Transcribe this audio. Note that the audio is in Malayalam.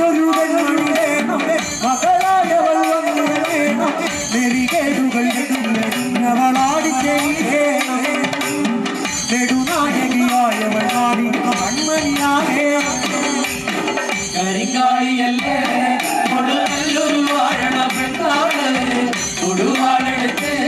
നല്ലൊരു പെൺമണി വേണമേ മകളായവൾ വന്നു വേണമേ നെറികേടുകൾ അവളാടിച്ചേണമേ നെടുനായകിയായവൾ നാടിന കൺമണിയാകേ കരിങ്കാളിയല്ലേ നല്ലൊരു വാഴണ പെണ്ണാണ് കൊടുവാളെടുത്ത്